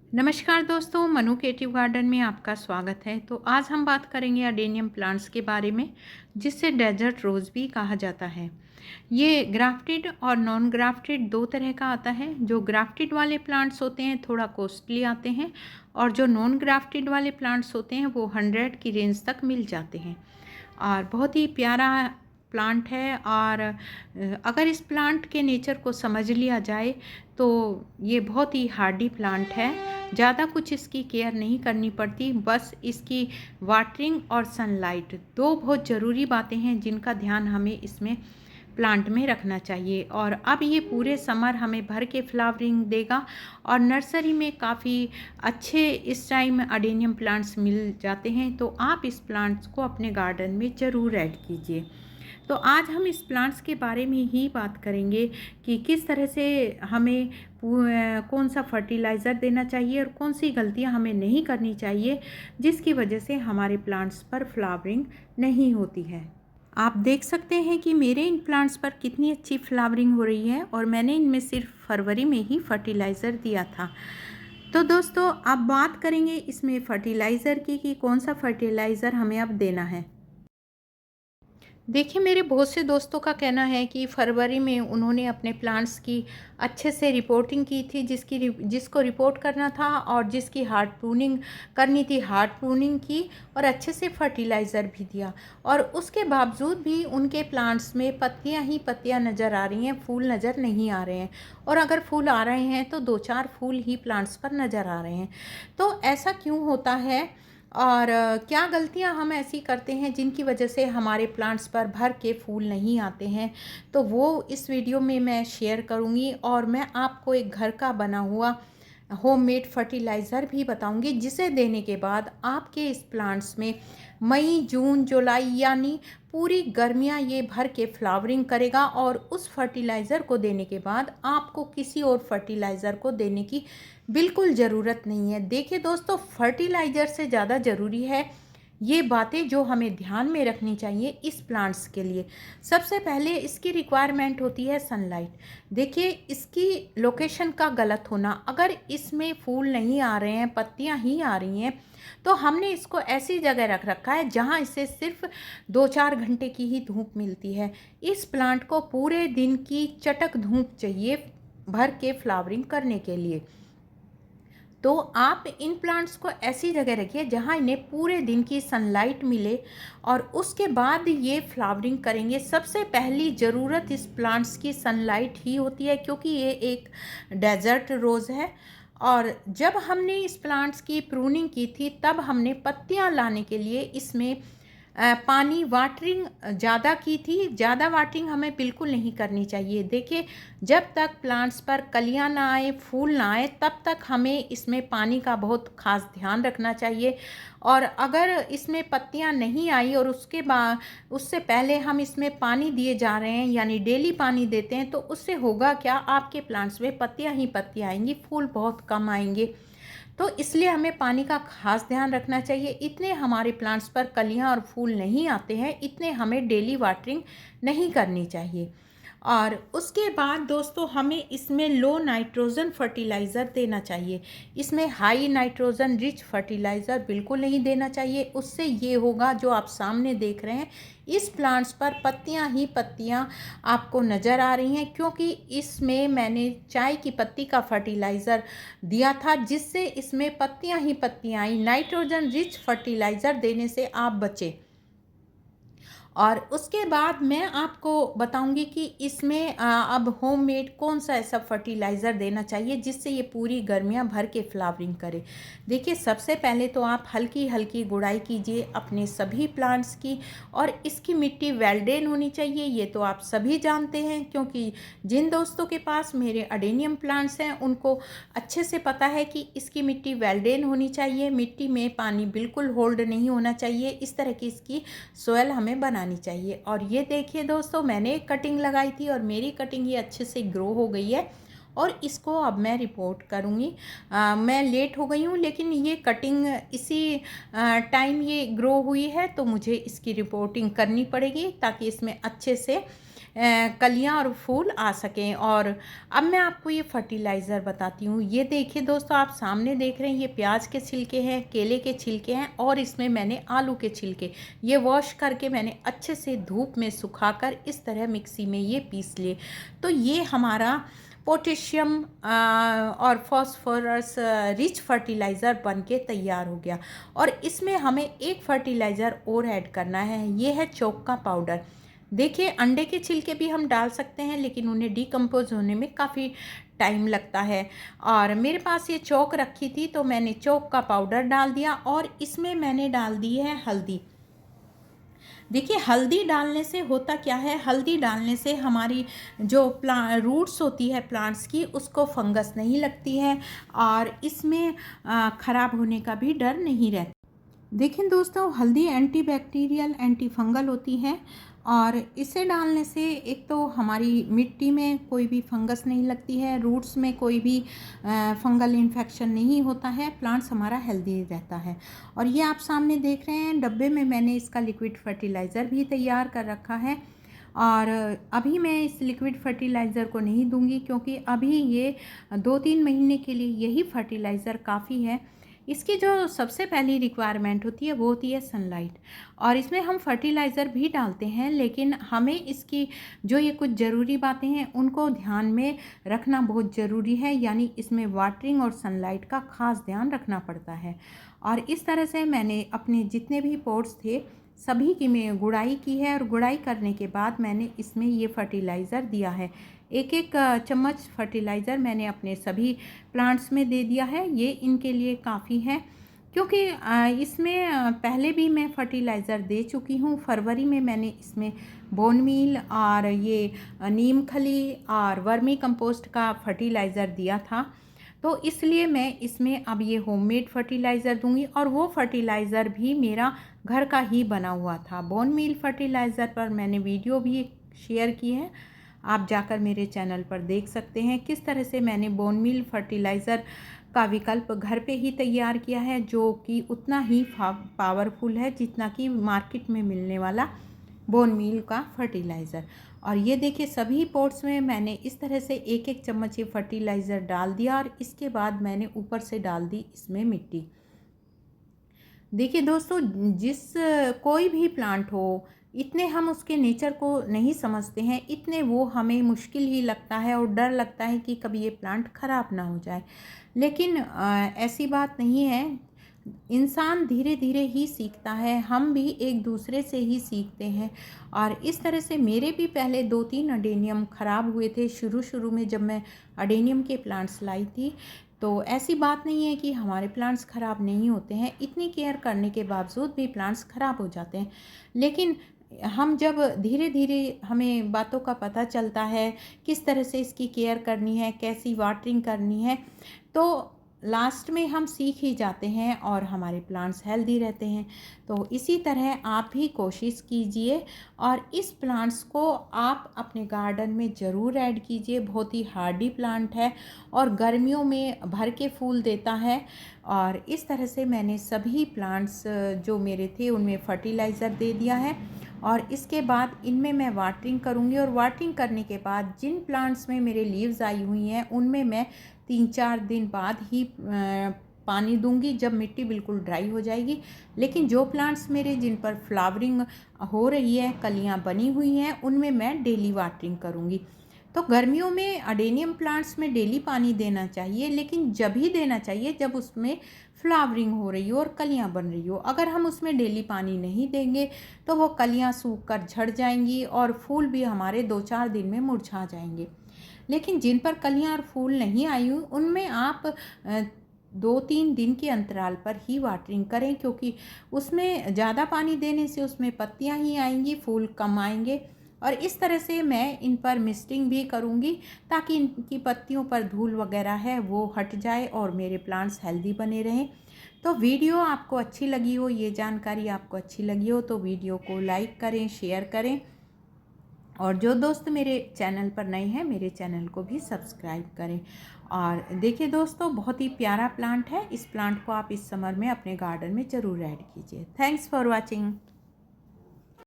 नमस्कार दोस्तों, Manu creative garden में आपका स्वागत है। तो आज हम बात करेंगे अडेनियम प्लांट्स के बारे में, जिससे डेजर्ट रोज़ भी कहा जाता है। ये ग्राफ्टेड और नॉन ग्राफ्टेड दो तरह का आता है। जो ग्राफ्टेड वाले प्लांट्स होते हैं थोड़ा कॉस्टली आते हैं, और जो नॉन ग्राफ्टेड वाले प्लांट्स होते हैं वो 100 की रेंज तक मिल जाते हैं। और बहुत ही प्यारा प्लांट है। और अगर इस प्लांट के नेचर को समझ लिया जाए तो ये बहुत ही हार्डी प्लांट है। ज़्यादा कुछ इसकी केयर नहीं करनी पड़ती, बस इसकी वाटरिंग और सनलाइट दो बहुत ज़रूरी बातें हैं जिनका ध्यान हमें इसमें प्लांट में रखना चाहिए। और अब ये पूरे समर हमें भर के फ्लावरिंग देगा, और नर्सरी में काफ़ी अच्छे इस टाइम अडेनियम प्लांट्स मिल जाते हैं। तो आप इस प्लांट्स को अपने गार्डन में ज़रूर ऐड कीजिए। तो आज हम इस प्लांट्स के बारे में ही बात करेंगे कि किस तरह से हमें कौन सा फर्टिलाइज़र देना चाहिए और कौन सी गलतियां हमें नहीं करनी चाहिए, जिसकी वजह से हमारे प्लांट्स पर फ्लावरिंग नहीं होती है। आप देख सकते हैं कि मेरे इन प्लांट्स पर कितनी अच्छी फ्लावरिंग हो रही है, और मैंने इनमें सिर्फ फरवरी में ही फर्टिलाइज़र दिया था। तो दोस्तों, अब बात करेंगे इसमें फर्टिलाइज़र की कि कौन सा फर्टिलाइज़र हमें अब देना है। देखिए, मेरे बहुत से दोस्तों का कहना है कि फरवरी में उन्होंने अपने प्लांट्स की अच्छे से रिपोर्टिंग की थी, जिसको रिपोर्ट करना था और जिसकी हार्ड प्रूनिंग करनी थी, हार्ड प्रूनिंग की, और अच्छे से फर्टिलाइज़र भी दिया। और उसके बावजूद भी उनके प्लांट्स में पत्तियां ही पत्तियां नज़र आ रही हैं, फूल नज़र नहीं आ रहे हैं। और अगर फूल आ रहे हैं तो 2-4 फूल ही प्लांट्स पर नज़र आ रहे हैं। तो ऐसा क्यों होता है, और क्या गलतियां हम ऐसी करते हैं जिनकी वजह से हमारे प्लांट्स पर भर के फूल नहीं आते हैं, तो वो इस वीडियो में मैं शेयर करूंगी। और मैं आपको एक घर का बना हुआ होममेड फर्टिलाइज़र भी बताऊंगी, जिसे देने के बाद आपके इस प्लांट्स में मई जून जुलाई यानी पूरी गर्मियां ये भर के फ्लावरिंग करेगा। और उस फर्टिलाइज़र को देने के बाद आपको किसी और फर्टिलाइज़र को देने की बिल्कुल ज़रूरत नहीं है। देखिए दोस्तों, फर्टिलाइज़र से ज़्यादा ज़रूरी है ये बातें जो हमें ध्यान में रखनी चाहिए इस प्लांट्स के लिए। सबसे पहले इसकी रिक्वायरमेंट होती है सनलाइट। देखिए, इसकी लोकेशन का गलत होना, अगर इसमें फूल नहीं आ रहे हैं, पत्तियां ही आ रही हैं, तो हमने इसको ऐसी जगह रख रखा है जहां इसे सिर्फ 2-4 घंटे की ही धूप मिलती है। इस प्लांट को पूरे दिन की चटक धूप चाहिए भर के फ्लावरिंग करने के लिए। तो आप इन प्लांट्स को ऐसी जगह रखिए जहां इन्हें पूरे दिन की सनलाइट मिले, और उसके बाद ये फ्लावरिंग करेंगे। सबसे पहली ज़रूरत इस प्लांट्स की सनलाइट ही होती है, क्योंकि ये एक डेजर्ट रोज़ है। और जब हमने इस प्लांट्स की प्रूनिंग की थी, तब हमने पत्तियां लाने के लिए इसमें पानी वाटरिंग ज़्यादा की थी। ज़्यादा वाटरिंग हमें बिल्कुल नहीं करनी चाहिए। देखिए, जब तक प्लांट्स पर कलियां ना आए, फूल ना आए, तब तक हमें इसमें पानी का बहुत ख़ास ध्यान रखना चाहिए। और अगर इसमें पत्तियां नहीं आई और उससे पहले हम इसमें पानी दिए जा रहे हैं, यानी डेली पानी देते हैं, तो उससे होगा क्या, आपके प्लांट्स में पत्तियां ही पत्तियां आएंगी, फूल बहुत कम आएंगे। तो इसलिए हमें पानी का खास ध्यान रखना चाहिए। इतने हमारे प्लांट्स पर कलियां और फूल नहीं आते हैं, इतने हमें डेली वाटरिंग नहीं करनी चाहिए। और उसके बाद दोस्तों, हमें इसमें लो नाइट्रोजन फर्टिलाइज़र देना चाहिए। इसमें हाई नाइट्रोजन रिच फर्टिलाइज़र बिल्कुल नहीं देना चाहिए। उससे ये होगा जो आप सामने देख रहे हैं, इस प्लांट्स पर पत्तियां ही पत्तियां आपको नज़र आ रही हैं, क्योंकि इसमें मैंने चाय की पत्ती का फर्टिलाइज़र दिया था, जिससे इसमें पत्तियां ही पत्तियां आई। नाइट्रोजन रिच फर्टिलाइज़र देने से आप बचें। और उसके बाद मैं आपको बताऊंगी कि इसमें अब होममेड कौन सा ऐसा फर्टिलाइज़र देना चाहिए जिससे ये पूरी गर्मियां भर के फ्लावरिंग करे। देखिए, सबसे पहले तो आप हल्की हल्की गुड़ाई कीजिए अपने सभी प्लांट्स की, और इसकी मिट्टी वेल ड्रेन होनी चाहिए। ये तो आप सभी जानते हैं, क्योंकि जिन दोस्तों के पास मेरे अडेनियम प्लांट्स हैं उनको अच्छे से पता है कि इसकी मिट्टी वेल ड्रेन होनी चाहिए। मिट्टी में पानी बिल्कुल होल्ड नहीं होना चाहिए। इस तरह की इसकी सोयल हमें बनानी चाहिए। और ये देखिए दोस्तों, मैंने एक कटिंग लगाई थी और मेरी कटिंग ये अच्छे से ग्रो हो गई है, और इसको अब मैं रिपोर्ट करूँगी। मैं लेट हो गई हूँ, लेकिन ये कटिंग इसी टाइम ये ग्रो हुई है, तो मुझे इसकी रिपोर्टिंग करनी पड़ेगी ताकि इसमें अच्छे से कलियां और फूल आ सकें। और अब मैं आपको ये फर्टिलाइज़र बताती हूँ। ये देखिए दोस्तों, आप सामने देख रहे हैं, ये प्याज के छिलके हैं, केले के छिलके हैं और इसमें मैंने आलू के छिलके ये वॉश करके मैंने अच्छे से धूप में सुखाकर इस तरह मिक्सी में ये पीस लिए। तो ये हमारा पोटेशियम और फॉस्फोरस रिच फर्टिलाइज़र बन के तैयार हो गया। और इसमें हमें एक फर्टिलाइज़र और ऐड करना है, ये है चौक का पाउडर। देखिए, अंडे के छिलके भी हम डाल सकते हैं, लेकिन उन्हें डिकम्पोज होने में काफ़ी टाइम लगता है। और मेरे पास ये चौक रखी थी तो मैंने चौक का पाउडर डाल दिया और इसमें मैंने डाल दी है हल्दी। देखिए, हल्दी डालने से होता क्या है, हल्दी डालने से हमारी जो रूट्स होती है प्लांट्स की, उसको फंगस नहीं लगती है और इसमें ख़राब होने का भी डर नहीं रहता। देखिए दोस्तों, हल्दी एंटी बैक्टीरियल एंटी फंगल होती है और इसे डालने से एक तो हमारी मिट्टी में कोई भी फंगस नहीं लगती है, रूट्स में कोई भी फंगल इन्फेक्शन नहीं होता है, प्लांट्स हमारा हेल्दी रहता है। और ये आप सामने देख रहे हैं, डब्बे में मैंने इसका लिक्विड फर्टिलाइज़र भी तैयार कर रखा है। और अभी मैं इस लिक्विड फर्टिलाइज़र को नहीं दूंगी, क्योंकि अभी ये 2-3 महीने के लिए यही फर्टिलाइज़र काफ़ी है। इसकी जो सबसे पहली रिक्वायरमेंट होती है वो होती है सनलाइट। और इसमें हम फर्टिलाइज़र भी डालते हैं, लेकिन हमें इसकी जो ये कुछ ज़रूरी बातें हैं उनको ध्यान में रखना बहुत ज़रूरी है, यानी इसमें वाटरिंग और सनलाइट का ख़ास ध्यान रखना पड़ता है। और इस तरह से मैंने अपने जितने भी पॉट्स थे सभी की मैं गुड़ाई की है और गुड़ाई करने के बाद मैंने इसमें ये फर्टिलाइज़र दिया है। एक एक चम्मच फर्टिलाइज़र मैंने अपने सभी प्लांट्स में दे दिया है। ये इनके लिए काफ़ी है, क्योंकि इसमें पहले भी मैं फर्टिलाइज़र दे चुकी हूँ। फरवरी में मैंने इसमें बोन मील और ये नीम खली और वर्मी कंपोस्ट का फर्टिलाइज़र दिया था। तो इसलिए मैं इसमें अब ये होममेड फर्टिलाइज़र दूंगी और वो फर्टिलाइज़र भी मेरा घर का ही बना हुआ था। बोन मील फर्टिलाइज़र पर मैंने वीडियो भी शेयर की है, आप जाकर मेरे चैनल पर देख सकते हैं किस तरह से मैंने बोन मील फर्टिलाइज़र का विकल्प घर पे ही तैयार किया है, जो कि उतना ही पावरफुल है जितना कि मार्केट में मिलने वाला बोन मील का फर्टिलाइज़र। और ये देखिए, सभी पॉट्स में मैंने इस तरह से एक एक चम्मच ये फर्टिलाइज़र डाल दिया और इसके बाद मैंने ऊपर से डाल दी इसमें मिट्टी। देखिए दोस्तों, कोई भी प्लांट हो, इतने हम उसके नेचर को नहीं समझते हैं, इतने वो हमें मुश्किल ही लगता है और डर लगता है कि कभी ये प्लांट ख़राब ना हो जाए। लेकिन ऐसी बात नहीं है, इंसान धीरे धीरे ही सीखता है, हम भी एक दूसरे से ही सीखते हैं। और इस तरह से मेरे भी पहले 2-3 अडेनियम ख़राब हुए थे शुरू शुरू में, जब मैं अडेनियम के प्लांट्स लाई थी। तो ऐसी बात नहीं है कि हमारे प्लांट्स ख़राब नहीं होते हैं, इतनी केयर करने के बावजूद भी प्लांट्स ख़राब हो जाते हैं। लेकिन हम जब धीरे धीरे हमें बातों का पता चलता है, किस तरह से इसकी केयर करनी है, कैसी वाटरिंग करनी है, तो लास्ट में हम सीख ही जाते हैं और हमारे प्लांट्स हेल्दी रहते हैं। तो इसी तरह आप भी कोशिश कीजिए और इस प्लांट्स को आप अपने गार्डन में ज़रूर ऐड कीजिए। बहुत ही हार्डी प्लांट है और गर्मियों में भर के फूल देता है। और इस तरह से मैंने सभी प्लांट्स जो मेरे थे उनमें फर्टिलाइज़र दे दिया है और इसके बाद इनमें मैं वाटरिंग करूँगी। और वाटरिंग करने के बाद जिन प्लांट्स में मेरे लीव्स आई हुई हैं उनमें मैं 3-4 दिन बाद ही पानी दूंगी, जब मिट्टी बिल्कुल ड्राई हो जाएगी। लेकिन जो प्लांट्स मेरे जिन पर फ्लावरिंग हो रही है, कलियां बनी हुई हैं, उनमें मैं डेली वाटरिंग करूंगी। तो गर्मियों में अडेनियम प्लांट्स में डेली पानी देना चाहिए, लेकिन जब ही देना चाहिए जब उसमें फ्लावरिंग हो रही हो और कलियां बन रही हो। अगर हम उसमें डेली पानी नहीं देंगे तो वो कलियां सूख कर झड़ जाएंगी और फूल भी हमारे 2-4 दिन में मुरझा जाएंगे। लेकिन जिन पर कलियां और फूल नहीं आई हुई उनमें आप 2-3 दिन के अंतराल पर ही वाटरिंग करें, क्योंकि उसमें ज़्यादा पानी देने से उसमें पत्तियां ही आएंगी, फूल कम आएंगे। और इस तरह से मैं इन पर मिस्टिंग भी करूंगी ताकि इनकी पत्तियों पर धूल वगैरह है वो हट जाए और मेरे प्लांट्स हेल्दी बने रहें। तो वीडियो आपको अच्छी लगी हो, ये जानकारी आपको अच्छी लगी हो, तो वीडियो को लाइक करें, शेयर करें। और जो दोस्त मेरे चैनल पर नए हैं, मेरे चैनल को भी सब्सक्राइब करें। और देखिए दोस्तों, बहुत ही प्यारा प्लांट है, इस प्लांट को आप इस समर में अपने गार्डन में ज़रूर ऐड कीजिए। Thanks for watching.